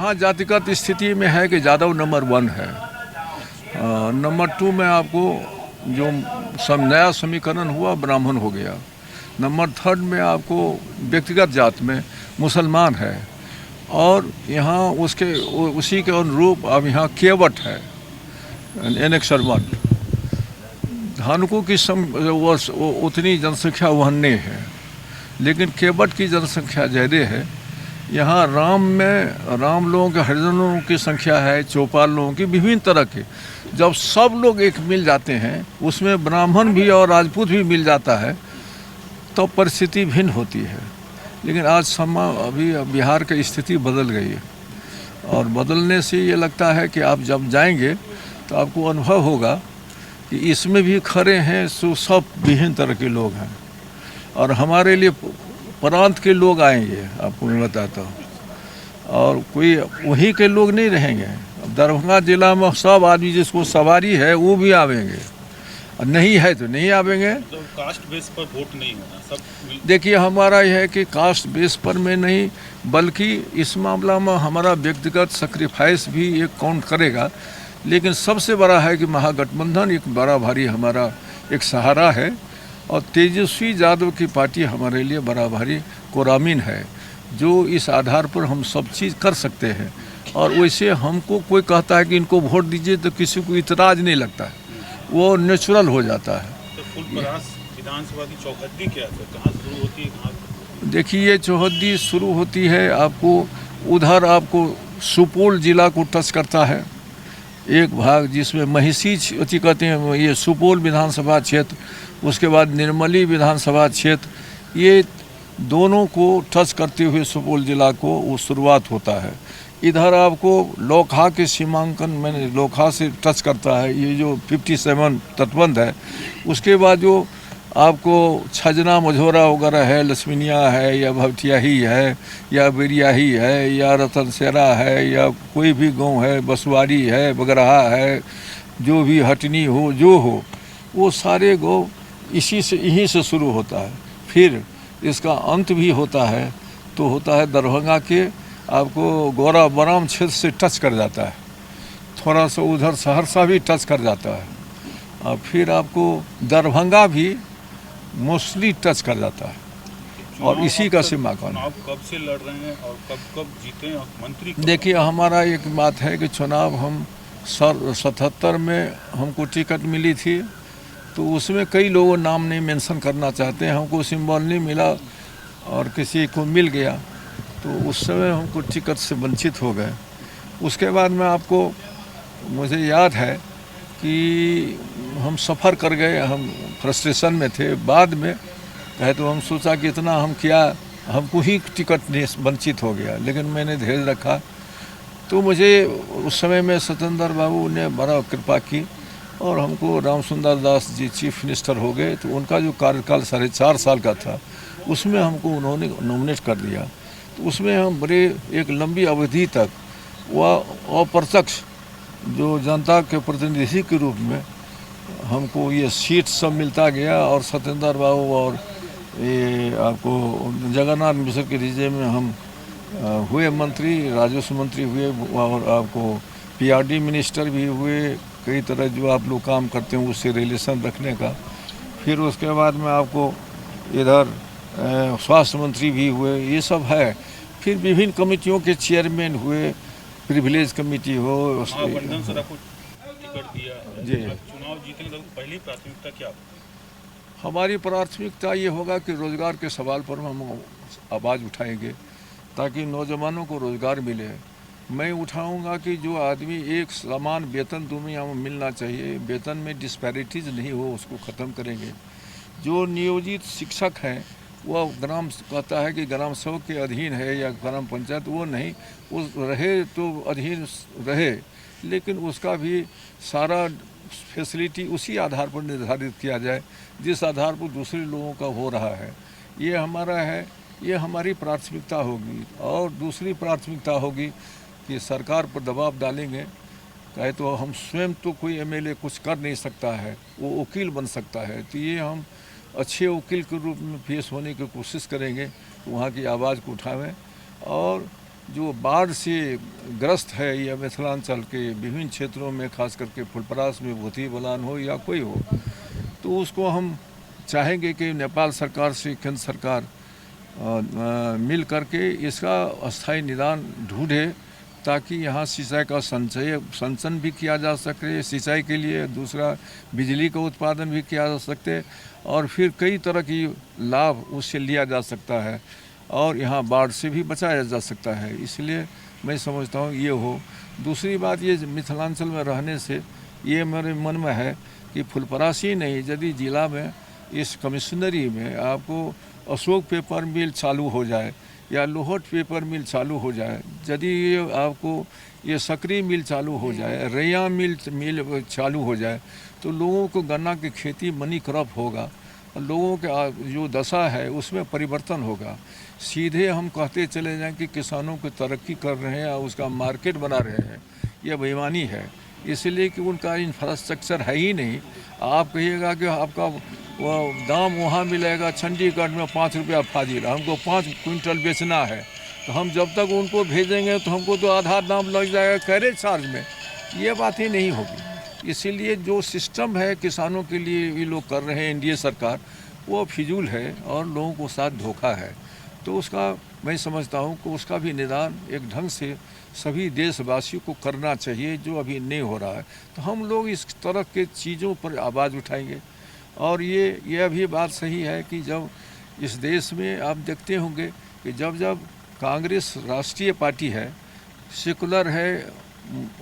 यहाँ जातिगत स्थिति में है कि यादव नंबर 1 है। नंबर 2 में आपको जो नया समीकरण हुआ ब्राह्मण हो गया। नंबर 3 में आपको व्यक्तिगत जात में मुसलमान है। और यहाँ उसी के अनुरूप अब यहाँ केवट है, एनेक्सर 1। धानुकों की उतनी जनसंख्या वहाँ नहीं है, लेकिन केवट की जनसंख्या ज़्यादा है। यहाँ राम लोगों के हरिजनों की संख्या है, चौपाल लोगों की, विभिन्न तरह के। जब सब लोग एक मिल जाते हैं, उसमें ब्राह्मण भी और राजपूत भी मिल जाता है, तो परिस्थिति भिन्न होती है। लेकिन आज अभी बिहार की स्थिति बदल गई है, और बदलने से ये लगता है कि आप जब जाएंगे तो आपको अनुभव होगा कि इसमें भी खड़े हैं सो सब विभिन्न तरह के लोग हैं। और हमारे लिए प्रांत के लोग आएंगे, आपको मैं बताता हूँ, और कोई वहीं के लोग नहीं रहेंगे। अब दरभंगा जिला में सब आदमी जिसको सवारी है वो भी आवेंगे, और नहीं है तो नहीं आवेंगे। तो कास्ट बेस पर वोट नहीं होना सब। देखिए, हमारा यह है कि कास्ट बेस पर में नहीं, बल्कि इस मामला में हमारा व्यक्तिगत सेक्रीफाइस भी एक काउंट करेगा। लेकिन सबसे बड़ा है कि महागठबंधन एक बड़ा भारी हमारा एक सहारा है, और तेजस्वी यादव की पार्टी हमारे लिए बड़ा भारी कोरामीन है, जो इस आधार पर हम सब चीज़ कर सकते हैं। और वैसे हमको कोई कहता है कि इनको वोट दीजिए तो किसी को इतराज़ नहीं लगता है, वो नेचुरल हो जाता है। तो फुलपरास विधानसभा की चौहद्दी क्या है, कहाँ शुरू होती है, कहाँ? देखिए, ये चौहद्दी शुरू होती है आपको उधर, आपको सुपौल जिला को टच करता है एक भाग, जिसमें महिषी अति कहते हैं, ये सुपौल विधानसभा क्षेत्र, उसके बाद निर्मली विधानसभा क्षेत्र, ये दोनों को टच करते हुए सुपौल जिला को वो शुरुआत होता है। इधर आपको लोकहा के सीमांकन में लोकहा से टच करता है, ये जो 57 तटबंध है। उसके बाद जो आपको छजना मझोरा वगैरह है, लक्ष्मीनिया है, या भवटियाही है, या बिरियाही है, या रतनसेरा है, या कोई भी गांव है, बसवारी है, बगरहा है, जो भी हटनी हो जो हो, वो सारे गांव यहीं से शुरू होता है। फिर इसका अंत भी होता है, तो होता है दरभंगा के आपको गौरा बराम क्षेत्र से टच कर जाता है, थोड़ा सा उधर सहरसा भी टच कर जाता है, और फिर आपको दरभंगा भी मोस्टली टच कर जाता है। और इसी का सीमांकन। आप कब से लड़ रहे हैं और कब कब जीते हैं, मंत्री? देखिए, हमारा एक बात है कि चुनाव हम 77 में हमको टिकट मिली थी, तो उसमें कई लोगों नाम नहीं मेंशन करना चाहते हैं, हमको सिंबल नहीं मिला और किसी को मिल गया, तो उस समय हमको टिकट से वंचित हो गए। उसके बाद में आपको मुझे याद है कि हम सफ़र कर गए, हम फ्रस्ट्रेशन में थे। बाद में कहे तो हम सोचा कि इतना हम क्या, हमको ही टिकट नहीं वंचित हो गया, लेकिन मैंने धैर्य रखा। तो मुझे उस समय में सत्येंद्र बाबू ने बड़ा कृपा की, और हमको राम सुंदर दास जी चीफ मिनिस्टर हो गए, तो उनका जो कार्यकाल 4.5 साल का था, उसमें हमको उन्होंने नॉमिनेट कर दिया। तो उसमें हम बड़े एक लंबी अवधि तक वह अप्रत्यक्ष जो जनता के प्रतिनिधि के रूप में हमको ये सीट सब मिलता गया। और सत्येंद्र बाबू और ये आपको जगन्नाथ मिश्र के रिजे में हम हुए मंत्री, राजस्व मंत्री हुए, और आपको पीआरडी मिनिस्टर भी हुए। कई तरह जो आप लोग काम करते हैं उससे रिलेशन रखने का। फिर उसके बाद में आपको इधर स्वास्थ्य मंत्री भी हुए, ये सब है। फिर विभिन्न कमेटियों के चेयरमैन हुए, प्रिविलेज कमेटी हो। महागठबंधन सर आपको टिकट दिया है, जी। चुनाव जीतने तो पहली प्राथमिकता क्या? हमारी प्राथमिकता ये होगा कि रोज़गार के सवाल पर हम आवाज़ उठाएंगे, ताकि नौजवानों को रोज़गार मिले। मैं उठाऊंगा कि जो आदमी एक समान वेतन दुनिया में मिलना चाहिए, वेतन में डिस्पैरिटीज़ नहीं हो, उसको ख़त्म करेंगे। जो नियोजित शिक्षक हैं वह ग्राम कहता है कि ग्राम सेवक के अधीन है या ग्राम पंचायत, वो नहीं, उस रहे तो अधीन रहे, लेकिन उसका भी सारा फैसिलिटी उसी आधार पर निर्धारित किया जाए जिस आधार पर दूसरे लोगों का हो रहा है। ये हमारा है, ये हमारी प्राथमिकता होगी। और दूसरी प्राथमिकता होगी कि सरकार पर दबाव डालेंगे। कहे तो हम स्वयं तो कोई एमएलए कुछ कर नहीं सकता है, वो वकील बन सकता है, तो ये हम अच्छे वकील के रूप में पेश होने की कोशिश करेंगे, वहाँ की आवाज़ को उठावें। और जो बाढ़ से ग्रस्त है या मिथिलांचल के विभिन्न क्षेत्रों में, खास करके फुलपरास में भूतही बलान हो या कोई हो, तो उसको हम चाहेंगे कि नेपाल सरकार से केंद्र सरकार मिल करके इसका अस्थायी निदान ढूंढे, ताकि यहाँ सिंचाई का संचयन भी किया जा सके सिंचाई के लिए, दूसरा बिजली का उत्पादन भी किया जा सकते, और फिर कई तरह की लाभ उससे लिया जा सकता है, और यहाँ बाढ़ से भी बचाया जा सकता है। इसलिए मैं समझता हूँ ये हो। दूसरी बात, ये मिथिलांचल में रहने से ये मेरे मन में है कि फुलपरास ही नहीं, यदि जिला में इस कमिश्नरी में आपको अशोक पेपर मिल चालू हो जाए या लोहट पेपर मिल चालू हो जाए, यदि ये आपको ये सकरी मिल चालू हो जाए, रैया मिल चालू हो जाए, तो लोगों को गन्ना की खेती मनी क्रॉप होगा, लोगों के जो दशा है उसमें परिवर्तन होगा। सीधे हम कहते चले जाएं कि किसानों को तरक्की कर रहे हैं या उसका मार्केट बना रहे हैं, यह बेईमानी है। इसलिए कि उनका इंफ्रास्ट्रक्चर है ही नहीं। आप कहिएगा कि आपका वो दाम वहाँ मिलेगा चंडीगढ़ में 5 रुपया फाजिल, हमको 5 क्विंटल बेचना है, तो हम जब तक उनको भेजेंगे तो हमको तो आधा दाम लग जाएगा कैरेज चार्ज में। ये बात ही नहीं होगी। इसीलिए जो सिस्टम है किसानों के लिए ये लोग कर रहे हैं एनडीए सरकार, वो फिजूल है और लोगों को साथ धोखा है। तो उसका मैं समझता हूँ कि उसका भी निदान एक ढंग से सभी देशवासियों को करना चाहिए, जो अभी नहीं हो रहा है। तो हम लोग इस तरह के चीज़ों पर आवाज़ उठाएंगे। और ये भी बात सही है कि जब इस देश में आप देखते होंगे कि जब कांग्रेस राष्ट्रीय पार्टी है, सेकुलर है,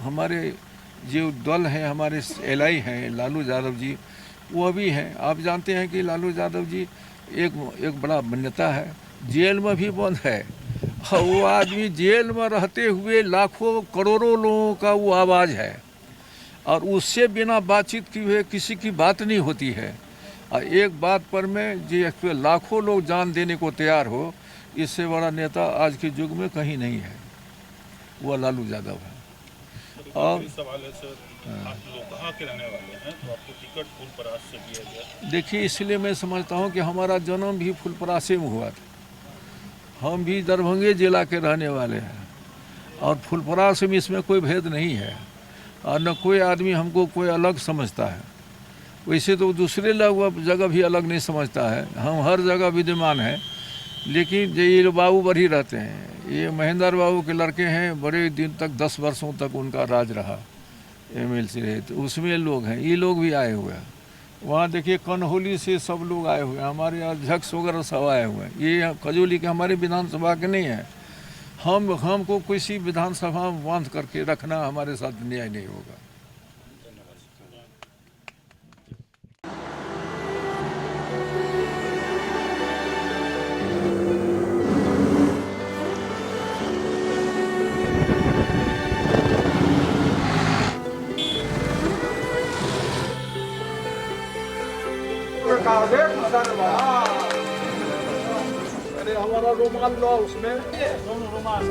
हमारे जो दल हैं, हमारे एलआई हैं, लालू यादव जी वो भी हैं। आप जानते हैं कि लालू यादव जी एक बड़ा नेता है, जेल में भी बंद है, और वो आदमी जेल में रहते हुए लाखों करोड़ों लोगों का वो आवाज़ है, और उससे बिना बातचीत किए हुए किसी की बात नहीं होती है। और एक बात पर में जो लाखों लोग जान देने को तैयार हो, इससे बड़ा नेता आज के युग में कहीं नहीं है, वो लालू यादव है। और सवाल है सर, आप लोग कहाँ के रहने वाले हैं, तो आपको टिकट फुलपरास से दिया गया? देखिए, इसलिए मैं समझता हूँ कि हमारा जन्म भी फुलपरासे में हुआ था। हम भी दरभंगे जिला के रहने वाले हैं, और फुलपरास में इसमें कोई भेद नहीं है, और न कोई आदमी हमको कोई अलग समझता है। वैसे तो दूसरे लोग जगह भी अलग नहीं समझता है, हम हर जगह विद्यमान हैं। लेकिन ये बाबू बड़ी रहते हैं, ये महेंद्र बाबू के लड़के हैं, बड़े दिन तक 10 वर्षों तक उनका राज रहा, एमएलसी रहे, तो उसमें लोग हैं, ये लोग भी आए हुए हैं। वहाँ देखिए कनहोली से सब लोग आए हुए हैं, हमारे अध्यक्ष वगैरह सब आए हुए हैं। ये खजूली के हमारे विधानसभा के नहीं है। हमको किसी विधानसभा में बांध करके रखना हमारे साथ न्याय नहीं होगा। अरे हमारा रुमाल लो, उसमें दोनों रुमाल